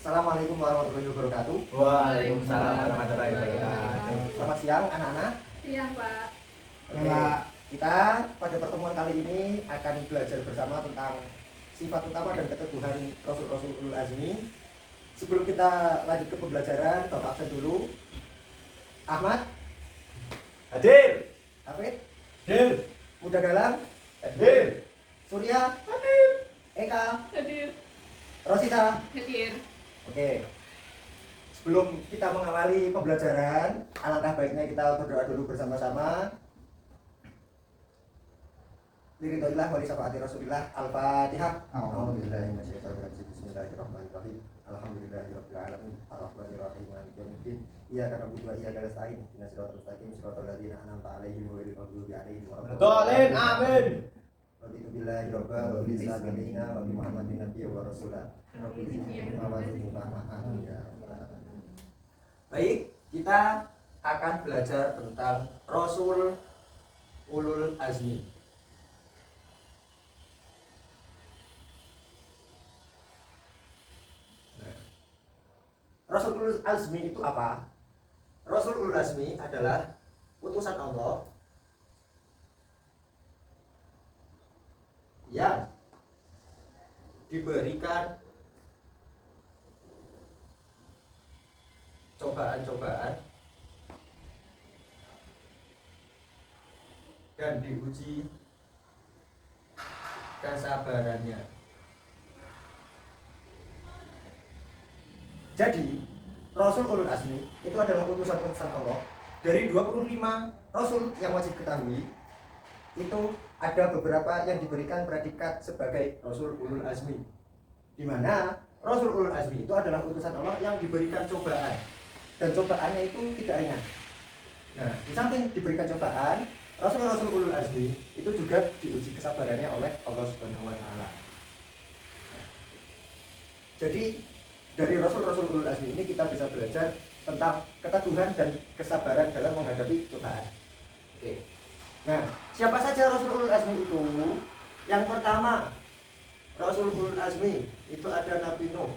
Assalamualaikum warahmatullahi wabarakatuh. Waalaikumsalam warahmatullahi wabarakatuh. Selamat siang anak-anak. Iya, Pak. Oke, kita pada pertemuan kali ini akan belajar bersama tentang sifat utama dan keteguhan Rasul-Rasul Ulul Azmi. Sebelum kita lanjut ke pembelajaran, Bapak absen dulu. Ahmad, Hadir. Hafid, Hadir. Muda Galang, Hadir. Surya, Eka, Hadir. Rosita. Hadir. Oke. Sebelum kita mengawali pembelajaran, alangkah baiknya kita berdoa dulu bersama-sama. Liridhoillah wa li syafaati Rasulillah. Al-Fatihah. A'udzubillahi minasyaitonir rajim. Bismillahirrahmanirrahim. Alhamdulillahirabbil alamin. Arrahmanir rahim. Maliki yaumiddin. Iyyaka na'budu wa iyyaka nasta'in. Ihdinas siratal mustaqim. Siratal ladzina an'amta 'alaihim ghairil maghdubi 'alaihim Dolin, amin. Raditu billahi rabban wa bi sayyidina wa bi Muhammadin nabiyyan wa rasulah. Baik, kita akan belajar tentang Rasul Ulul Azmi. Rasul Ulul Azmi itu apa? Rasul Ulul Azmi adalah utusan Allah yang diberikan cobaan-cobaan dan diuji kesabarannya. Jadi, Rasul Ulul Azmi itu adalah utusan-utusan Allah. Dari 25 Rasul yang wajib ketahui, itu ada beberapa yang diberikan predikat sebagai Rasul Ulul Azmi, di mana Rasul Ulul Azmi itu adalah utusan Allah yang diberikan cobaan, dan cobaannya itu tidak ringan. Nah, di samping diberikan cobaan, Rasul Ulul Azmi itu juga diuji kesabarannya oleh Allah Subhanahu wa Ta'ala. Jadi dari Rasul Ulul Azmi ini kita bisa belajar tentang keteguhan dan kesabaran dalam menghadapi cobaan. Oke. Nah, siapa saja Rasul Ulul Azmi itu? Yang pertama, Rasul Ulul Azmi itu ada Nabi Nuh.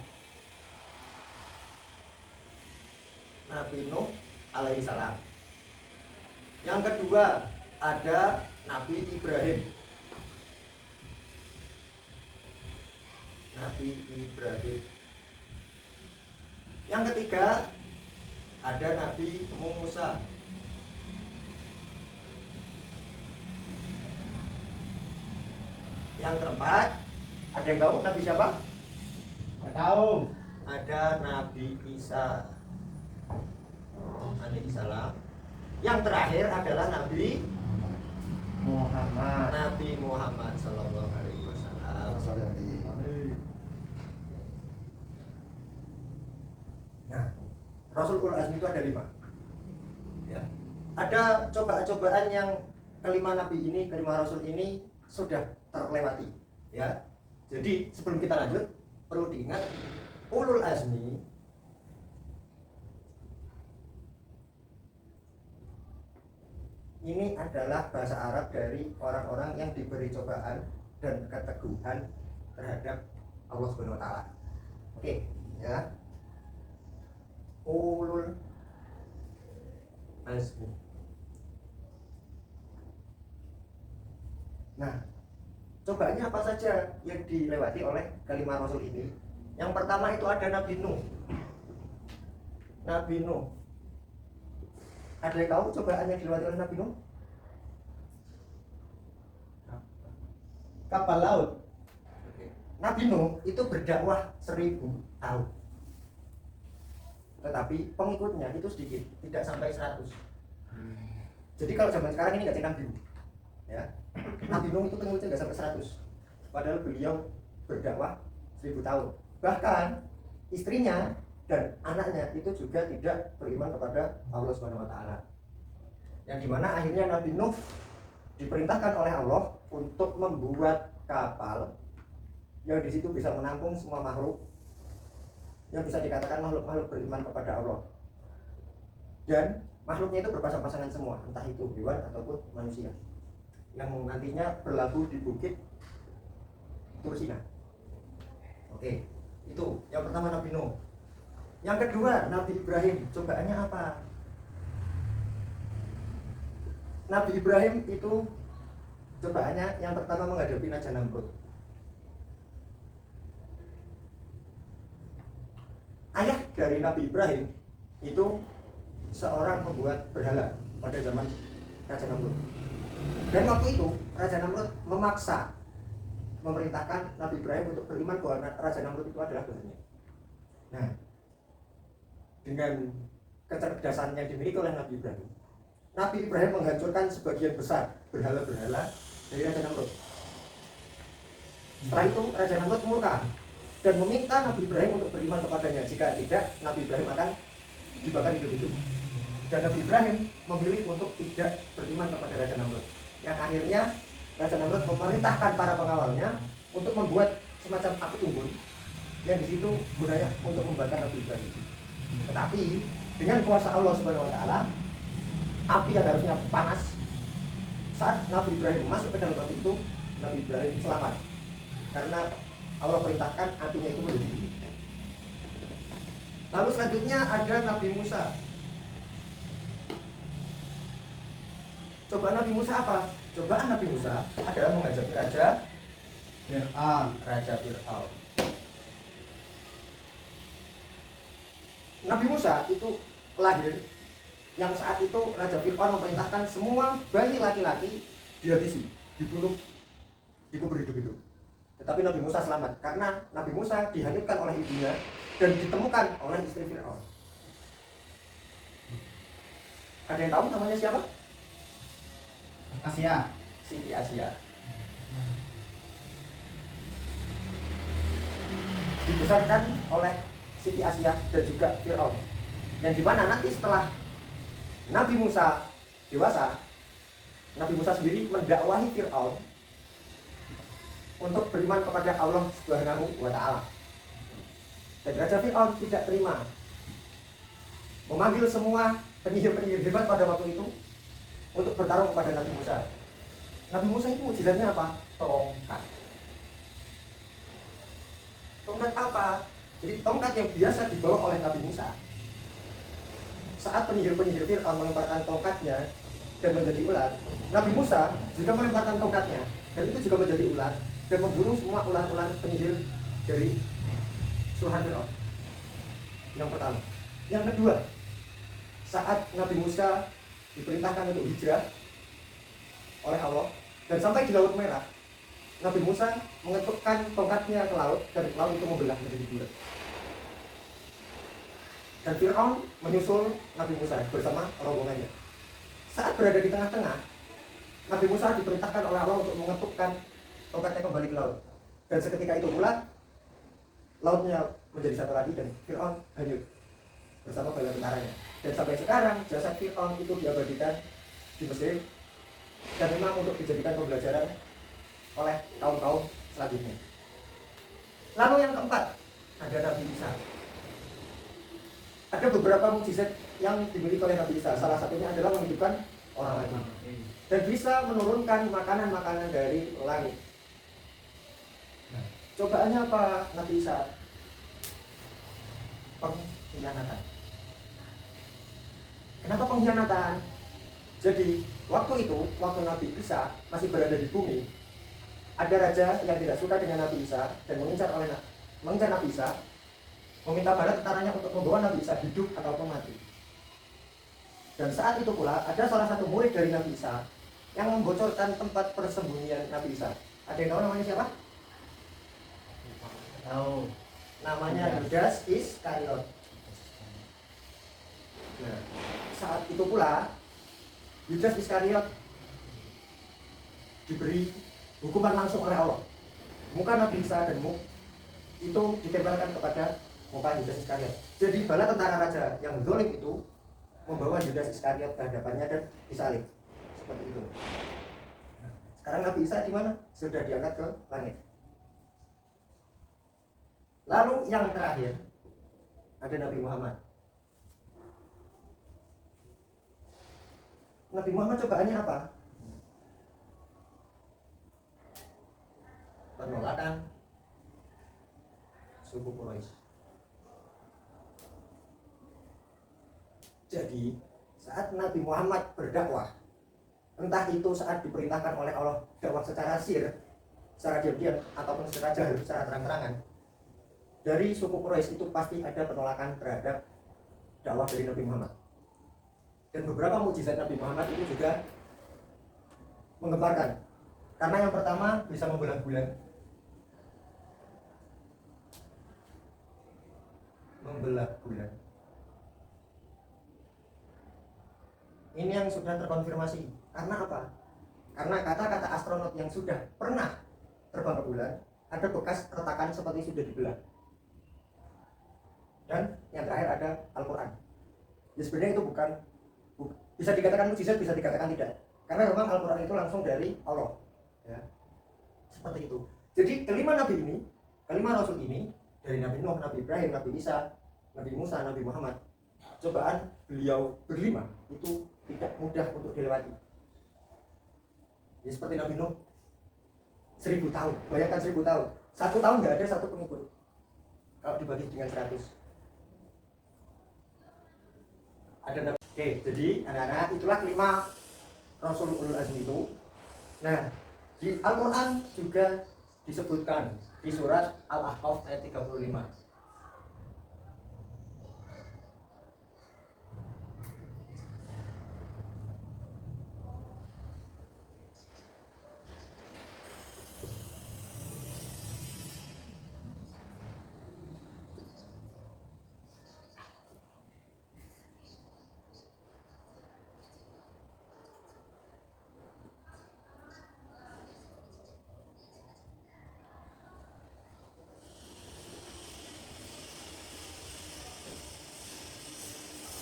Nabi Nuh alaihi salam. Yang kedua, ada Nabi Ibrahim. Nabi Ibrahim. Yang ketiga, ada Nabi Musa. Yang keempat, ada yang tahu Nabi siapa? Nggak tahu. Ada Nabi Isa alaihi salam. Yang terakhir adalah Nabi Muhammad sallallahu alaihi wasallam. Nah, Rasul Ulul Azmi itu ada 5. Ya. Ada cobaan-cobaan yang kelima Nabi ini, kelima Rasul ini sudah terlewati. Ya. Jadi sebelum kita lanjut, perlu diingat Ulul Azmi ini adalah bahasa Arab dari orang-orang yang diberi cobaan dan keteguhan terhadap Allah Subhanahu wa Ta'ala. Oke, ya. Ulul Azmi. Nah, cobaannya apa saja yang dilewati oleh kelima Rasul ini? Yang pertama itu ada Nabi Nuh. Nabi Nuh. Ada yang tahu cobaan yang dilewati oleh Nabi Nuh? Kapal laut. Nabi Nuh itu berdakwah 1000 tahun. Tetapi pengikutnya itu sedikit, tidak sampai 100. Jadi kalau zaman sekarang ini nggak cekan view. Ya. Nabi Nuh itu pengikutnya nggak sampai 100. Padahal beliau berdakwah 1000 tahun. Bahkan istrinya dan anaknya itu juga tidak beriman kepada Allah Subhanahu wa Ta'ala. Yang dimana akhirnya Nabi Nuh diperintahkan oleh Allah untuk membuat kapal yang di situ bisa menampung semua makhluk yang bisa dikatakan makhluk-makhluk beriman kepada Allah. Dan makhluknya itu berpasang-pasangan semua, entah itu hewan ataupun manusia, yang nantinya berlabuh di bukit Tursina. Oke, itu yang pertama Nabi Nuh. Yang kedua, Nabi Ibrahim. Cobaannya apa? Nabi Ibrahim itu cobaannya yang pertama menghadapi Raja Namrud. Ayah dari Nabi Ibrahim itu seorang pembuat berhala pada zaman Raja Namrud. Dan waktu itu Raja Namrud memaksa memerintahkan Nabi Ibrahim untuk beriman bahwa Raja Namrud itu adalah Tuhannya. Nah, dengan kecerdasan yang dimiliki oleh Nabi Ibrahim menghancurkan sebagian besar berhala-berhala dari Raja Namrud. Setelah itu Raja Namrud murka dan meminta Nabi Ibrahim untuk beriman kepadanya. Jika tidak, Nabi Ibrahim akan dibakar hidup-hidup. Dan Nabi Ibrahim memilih untuk tidak beriman kepada Raja Namrud. Yang akhirnya Raja Namrud memerintahkan para pengawalnya untuk membuat semacam api unggun yang di situ gunanya untuk membakar Nabi Ibrahim. Tetapi dengan kuasa Allah Subhanahu wa taala, api yang harusnya panas, saat Nabi Ibrahim masuk ke dalam api itu, Nabi Ibrahim selamat. Karena Allah perintahkan apinya itu menjadi dingin. Lalu selanjutnya ada Nabi Musa. Cobaan Nabi Musa apa? Cobaan Nabi Musa adalah menghadapi Raja Fir'aun. Nabi Musa itu lahir yang saat itu Raja Fir'aun memerintahkan semua bayi laki-laki dihabisi, dibunuh, dikubur hidup-hidup. Tetapi Nabi Musa selamat karena Nabi Musa dihanyutkan oleh ibunya dan ditemukan oleh istri Fir'aun. Ada yang tahu namanya siapa? Asia. Siti Asia. Dibesarkan oleh Siti Asia dan juga Fir'aun. Yang dimana nanti setelah Nabi Musa dewasa, Nabi Musa sendiri mendakwahi Fir'aun untuk beriman kepada Allah Subhanahu wa taala. Dan Raja Fir'aun tidak terima, memanggil semua penyihir-penyihir hebat pada waktu itu untuk bertarung kepada Nabi Musa. Nabi Musa itu mujizatnya apa? Tongkat. Tongkat apa? Jadi tongkat yang biasa dibawa oleh Nabi Musa. Saat penyihir-penyihir Fir'aun melemparkan tongkatnya dan menjadi ular, Nabi Musa juga melemparkan tongkatnya dan itu juga menjadi ular dan membunuh semua ular-ular penyihir dari suruhan Fir'aun. Yang pertama. Yang kedua, saat Nabi Musa diperintahkan untuk hijrah oleh Allah dan sampai di Laut Merah, Nabi Musa mengetukkan tongkatnya ke laut dan laut itu membelah menjadi dua. Dan Fir'aun menyusul Nabi Musa bersama rombongannya. Saat berada di tengah-tengah, Nabi Musa diperintahkan oleh Allah untuk mengetukkan tongkatnya kembali ke laut. Dan seketika itu pula lautnya menjadi satu lagi dan Fir'aun hanyut bersama bala tentaranya. Dan sampai sekarang jasad Fir'aun itu diabadikan di Mesir dan memang untuk dijadikan pembelajaran oleh kaum-kaum selanjutnya. Lalu yang keempat, ada Nabi Isa. Ada beberapa mukjizat yang dimiliki oleh Nabi Isa. Salah satunya adalah menghidupkan orang mati dan bisa menurunkan makanan-makanan dari langit. Cobaannya apa Nabi Isa? Pengkhianatan. Kenapa pengkhianatan? Jadi waktu itu, waktu Nabi Isa masih berada di bumi, ada raja yang tidak suka dengan Nabi Isa dan mengincar Nabi Isa, meminta para tentaranya untuk membawa Nabi Isa hidup ataupun mati. Dan saat itu pula ada salah satu murid dari Nabi Isa yang membocorkan tempat persembunyian Nabi Isa. Ada yang tahu namanya siapa? Tahu. Namanya Yudas Iskariot. Nah, saat itu pula Yudas Iskariot diberi hukuman langsung oleh Allah. Muka Nabi Isa dan itu ditempelkan kepada muka Yudas Iskariot. Jadi bala tentara raja yang zalim itu membawa Yudas Iskariot ke hadapannya dan disalib. Seperti itu. Sekarang Nabi Isa di mana? Sudah diangkat ke langit. Lalu yang terakhir ada Nabi Muhammad. Nabi Muhammad cobaannya apa? Penolakan suku Quraisy. Jadi saat Nabi Muhammad berdakwah, entah itu saat diperintahkan oleh Allah dakwah secara sir, secara diam-diam ataupun secara jahar, secara terang-terangan, dari suku Quraisy itu pasti ada penolakan terhadap dakwah dari Nabi Muhammad. Dan beberapa mukjizat Nabi Muhammad itu juga menggemparkan. Karena yang pertama bisa membelah bulan. Membelah bulan. Ini yang sudah terkonfirmasi. Karena apa? Karena kata-kata astronot yang sudah pernah terbang ke bulan ada bekas retakan seperti sudah dibelah. Dan yang terakhir ada Al-Quran. Ya sebenarnya itu bukan bisa dikatakan mukjizat, bisa dikatakan tidak. Karena memang Al-Quran itu langsung dari Allah. Ya. Seperti itu. Jadi kelima nabi ini, kelima rasul ini dari Nabi Nuh, Nabi Ibrahim, Nabi Isa, Nabi Musa, Nabi Muhammad, cobaan beliau berlima itu tidak mudah untuk dilewati. Ya seperti Nabi Nuh 1000 tahun, bayangkan 1000 tahun. 1 tahun nggak ada satu pengikut. Kalau dibagi dengan 100. Ada Nabi. Oke, jadi anak-anak itulah kelima Rasul Ulul Azmi itu. Nah, di Al-Quran juga disebutkan di surat Al-Ahqaf ayat 35.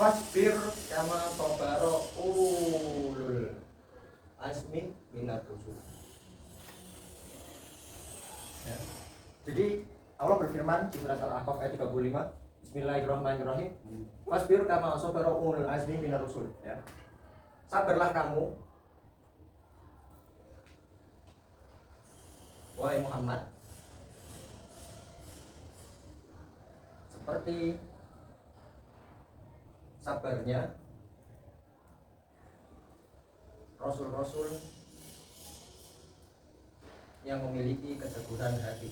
Fasbir kama sabara ulul azmi minar rusul. Ya. Jadi Allah berfirman di surat Al-Ahqaf ayat 35, Bismillahirrahmanirrahim. Fasbir kama sabara ulul azmi minar rusul. Ya. Sabarlah kamu, wahai Muhammad, seperti sabarnya Rasul-Rasul yang memiliki keteguhan hati.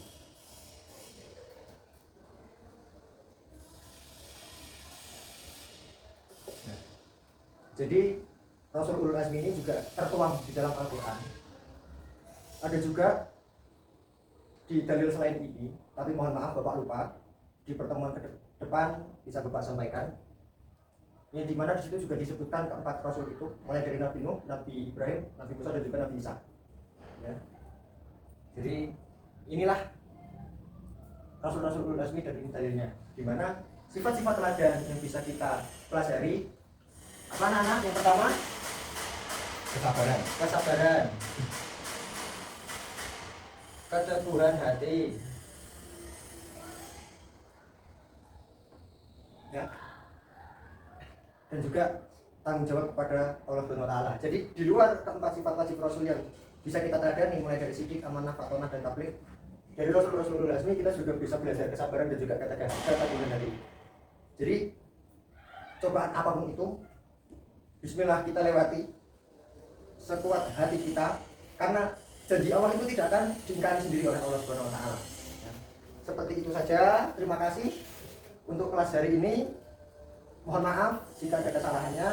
Jadi Rasul Ulul Azmi ini juga tertuang di dalam Al-Quran. Ada juga di dalil selain ini, tapi mohon maaf Bapak lupa, di pertemuan ke depan bisa Bapak sampaikan. Yang dimana di situ juga disebutkan keempat Rasul itu, mulai dari Nabi Nuh, Nabi Ibrahim, Nabi Musa dan juga Nabi Isa. Ya. Jadi inilah Rasul-Rasul Ulul Azmi dan ini dalilnya, dimana sifat-sifat teladan yang bisa kita pelajari. Apa anak-anak? Yang pertama, kesabaran, keteguhan hati, ya, dan juga tanggung jawab kepada Allah Subhanahu wa Ta'ala. Jadi di luar keempat sifat wajib Rasul yang bisa kita teladani, mulai dari sidik, amanah, fatonah, dan tabligh, dari Rasul-Rasul Ulul Azmi kita juga bisa belajar kesabaran dan juga keteguhan hati. Jadi cobaan apapun itu, bismillah kita lewati sekuat hati kita, karena janji Allah itu tidak akan diingkari sendiri oleh Allah Subhanahu wa Ta'ala. Ya. Seperti itu saja. Terima kasih untuk kelas hari ini. Mohon maaf jika ada kesalahannya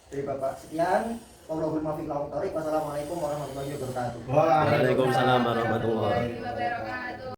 dari Bapak. Sekian. Wallahul muwaffiq ila aqwamit thoriq. Wassalamualaikum warahmatullahi wabarakatuh. Waalaikumsalam warahmatullahi wabarakatuh.